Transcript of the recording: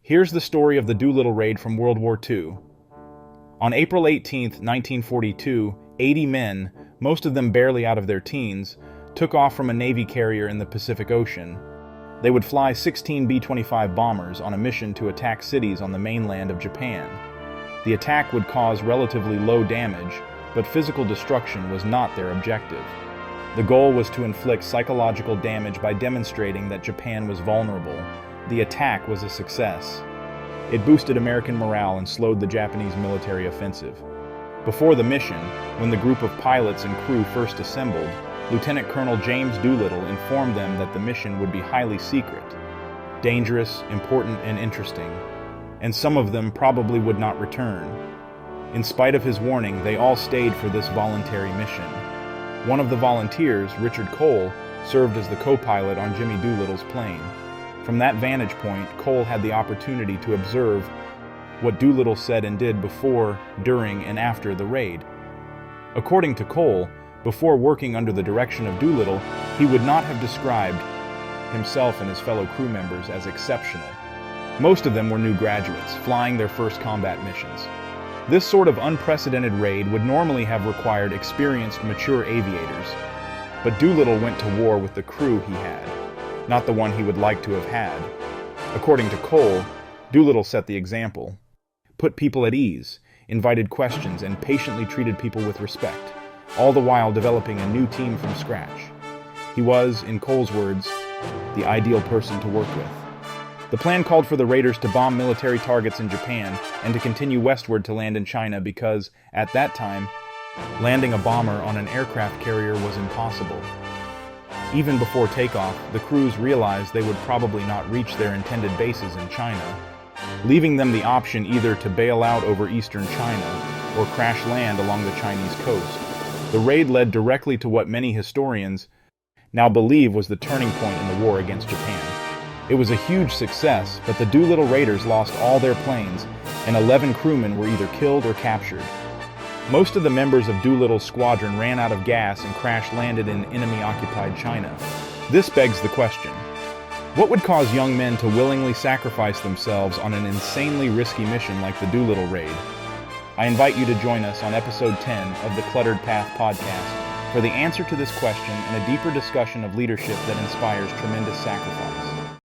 Here's the story of the Doolittle Raid from World War II. On April 18, 1942, 80 men, most of them barely out of their teens, took off from a Navy carrier in the Pacific Ocean. They would fly 16 B-25 bombers on a mission to attack cities on the mainland of Japan. The attack would cause relatively low damage, but physical destruction was not their objective. The goal was to inflict psychological damage by demonstrating that Japan was vulnerable. The attack was a success. It boosted American morale and slowed the Japanese military offensive. Before the mission, when the group of pilots and crew first assembled, Lieutenant Colonel James Doolittle informed them that the mission would be highly secret, dangerous, important, and interesting, and some of them probably would not return. In spite of his warning, they all stayed for this voluntary mission. One of the volunteers, Richard Cole, served as the co-pilot on Jimmy Doolittle's plane. From that vantage point, Cole had the opportunity to observe what Doolittle said and did before, during, and after the raid. According to Cole, before working under the direction of Doolittle, he would not have described himself and his fellow crew members as exceptional. Most of them were new graduates, flying their first combat missions. This sort of unprecedented raid would normally have required experienced, mature aviators. But Doolittle went to war with the crew he had, not the one he would like to have had. According to Cole, Doolittle set the example, put people at ease, invited questions, and patiently treated people with respect, all the while developing a new team from scratch. He was, in Cole's words, the ideal person to work with. The plan called for the raiders to bomb military targets in Japan and to continue westward to land in China because, at that time, landing a bomber on an aircraft carrier was impossible. Even before takeoff, the crews realized they would probably not reach their intended bases in China, leaving them the option either to bail out over eastern China or crash land along the Chinese coast. The raid led directly to what many historians now believe was the turning point in the war against Japan. It was a huge success, but the Doolittle Raiders lost all their planes, and 11 crewmen were either killed or captured. Most of the members of Doolittle's squadron ran out of gas and crash-landed in enemy-occupied China. This begs the question, what would cause young men to willingly sacrifice themselves on an insanely risky mission like the Doolittle Raid? I invite you to join us on episode 10 of the Cluttered Path podcast for the answer to this question and a deeper discussion of leadership that inspires tremendous sacrifice.